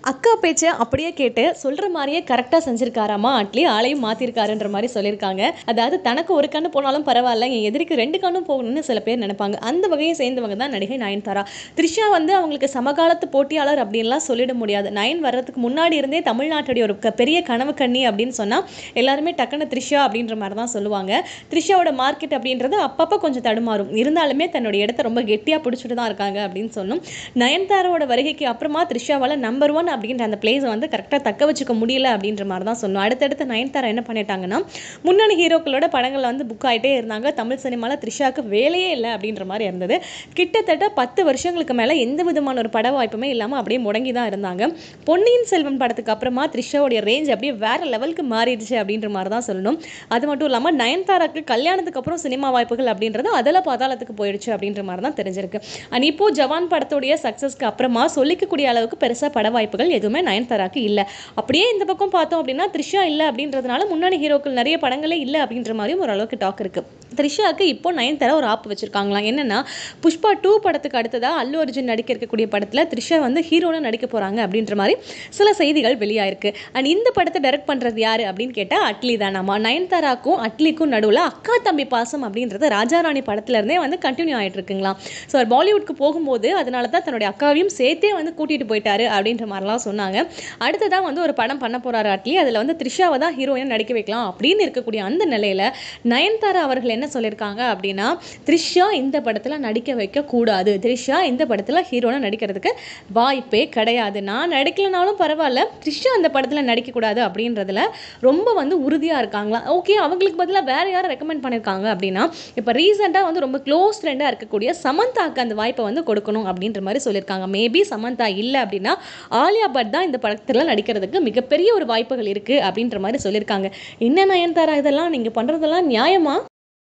அக்கா பேச்சை அப்படியே கேட்டு சொல்கிற மாதிரியே கரெக்டாக செஞ்சுருக்காராமா அட்லி, ஆளையும் மாற்றிருக்காருன்ற மாதிரி சொல்லியிருக்காங்க. அதாவது தனக்கு ஒரு கண்ணு போனாலும் பரவாயில்ல, என் எதிரிக்கு 2 கண்ணும் போகணும்னு சில பேர் நினைப்பாங்க. அந்த வகையை சேர்ந்தவங்க தான் நடிகை நயன்தாரா. த்ரிஷா வந்து அவங்களுக்கு சமகாலத்து போட்டியாளர் அப்படின்லாம் சொல்லிட முடியாது. நயன் வர்றதுக்கு முன்னாடி இருந்தே தமிழ்நாட்டுடைய ஒரு பெரிய கனவு கண்ணி அப்படின்னு சொன்னால் எல்லாருமே டக்குன்னு த்ரிஷா அப்படின்ற மாதிரி தான் சொல்லுவாங்க. த்ரிஷாவோட மார்க்கெட் அப்படின்றது அப்பப்போ கொஞ்சம் தடுமாறும், இருந்தாலுமே தன்னுடைய இடத்த ரொம்ப கெட்டியாக பிடிச்சிட்டு தான் இருக்காங்க அப்படின்னு சொல்லணும். நயன்தாராவோட வருகைக்கு அப்புறமா த்ரிஷாவால் நம்பர் 1 அப்படின்ற அந்த பிளேஸை வந்து கரெக்டாக தக்க வச்சுக்க முடியல அப்படின்ற மாதிரி தான் சொல்லணும். அடுத்தடுத்து நயன்தாரா என்ன பண்ணிட்டாங்கன்னா, முன்னணி ஹீரோக்களோட படங்கள் வந்து புக் ஆகிட்டே இருந்தாங்க. தமிழ் சினிமாவில் த்ரிஷாவுக்கு வேலையே இல்லை அப்படின்ற மாதிரி இருந்தது. கிட்டத்தட்ட 10 வருஷங்களுக்கு மேலே எந்த விதமான ஒரு பட வாய்ப்புமே இல்லாமல் அப்படியே முடங்கி தான் இருந்தாங்க. பொன்னியின் செல்வன் படத்துக்கு அப்புறமா த்ரிஷாவுடைய ரேஞ்ச் அப்படியே வேற லெவலுக்கு மாறிடுச்சு அப்படின்ற மாதிரி தான் சொல்லணும். அது மட்டும் இல்லாமல் நயன்தாராக்கு கல்யாணத்துக்கு அப்புறம் சினிமா வாய்ப்புகள் அப்படின்றது அதில் பாதாளத்துக்கு போயிடுச்சு அப்படின்ற மாதிரி தான் தெரிஞ்சிருக்கு. அண்ட் இப்போ ஜவான் படத்துடைய சக்ஸஸ்க்கு அப்புறமா சொல்லிக்கக்கூடிய அளவுக்கு பெருசாக பட வாய்ப்புகள் எதுவுமே நயன்தாராக்கு இல்லை. அப்படியே இந்த பக்கம் பார்த்தோம் அப்படின்னா த்ரிஷா இல்லை அப்படின்றதுனால முன்னணி ஹீரோக்கள் நிறைய படங்களே இல்லை அப்படின்ற மாதிரியும் ஓரளவுக்கு டாக் இருக்கு. த்ரிஷாவுக்கு இப்போ நயன்தாரா ஒரு ஆப்பு வச்சிருக்காங்களாம். என்னன்னா, புஷ்பா 2 படத்துக்கு அடுத்ததா அல்லு அர்ஜுன் நடிக்க இருக்கக்கூடிய படத்தில் த்ரிஷா வந்து ஹீரோன்னு நடிக்க போறாங்க அப்படின்ற மாதிரி சில செய்திகள் வெளியாயிருக்கு. அண்ட் இந்த படத்தை டைரக்ட் பண்றது யாரு அப்படின்னு கேட்டால் அட்லி தானாமா. நயன்தாராக்கும் அட்லிக்கும் நடுவில் அக்கா தம்பி பாசம் அப்படின்றது ராஜாராணி படத்துல இருந்தே வந்து கண்டினியூ ஆகிட்டு இருக்குங்களா. ஸோ பாலிவுட்க்கு போகும்போது அதனால தான் தன்னுடைய அக்காவையும் சேர்த்தே வந்து கூட்டிட்டு போயிட்டாரு அப்படின்ற மாதிரிலாம் சொன்னாங்க. அடுத்ததான் வந்து ஒரு படம் பண்ண போறாரு அட்லி. அதில் வந்து த்ரிஷாவை தான் ஹீரோயின் நடிக்க வைக்கலாம் அப்படின்னு இருக்கக்கூடிய அந்த நிலையில நயன்தாரா அவர்கள் என்ன சொல்லியிருக்காங்க அப்படின்னா, த்ரிஷா இந்த படத்தில் நடிக்க வைக்க கூடாது, த்ரிஷா இந்த படத்தில் ஹீரோனை நடிக்கிறதுக்கு வாய்ப்பே கிடையாது, நான் நடிக்கலனாலும் பரவாயில்ல, த்ரிஷா அந்த படத்தில் நடிக்கக்கூடாது அப்படின்றதுல ரொம்ப வந்து உறுதியாக இருக்காங்களா. ஓகே, அவங்களுக்கு பதிலாக வேற யாரை ரெக்கமெண்ட் பண்ணியிருக்காங்க அப்படின்னா, இப்போ ரீசெண்டாக வந்து ரொம்ப க்ளோஸ் ஃப்ரெண்டாக இருக்கக்கூடிய சமந்தாக்கு அந்த வாய்ப்பை வந்து கொடுக்கணும் அப்படின்ற மாதிரி சொல்லியிருக்காங்க. மேபி சமந்தா இல்லை அப்படின்னா ஆலியா பட் தான் இந்த படத்தில் நடிக்கிறதுக்கு மிகப்பெரிய ஒரு வாய்ப்புகள் இருக்குது அப்படின்ற மாதிரி சொல்லியிருக்காங்க. என்ன நயன்தாரா, இதெல்லாம் நீங்கள் பண்ணுறதெல்லாம் நியாயமா?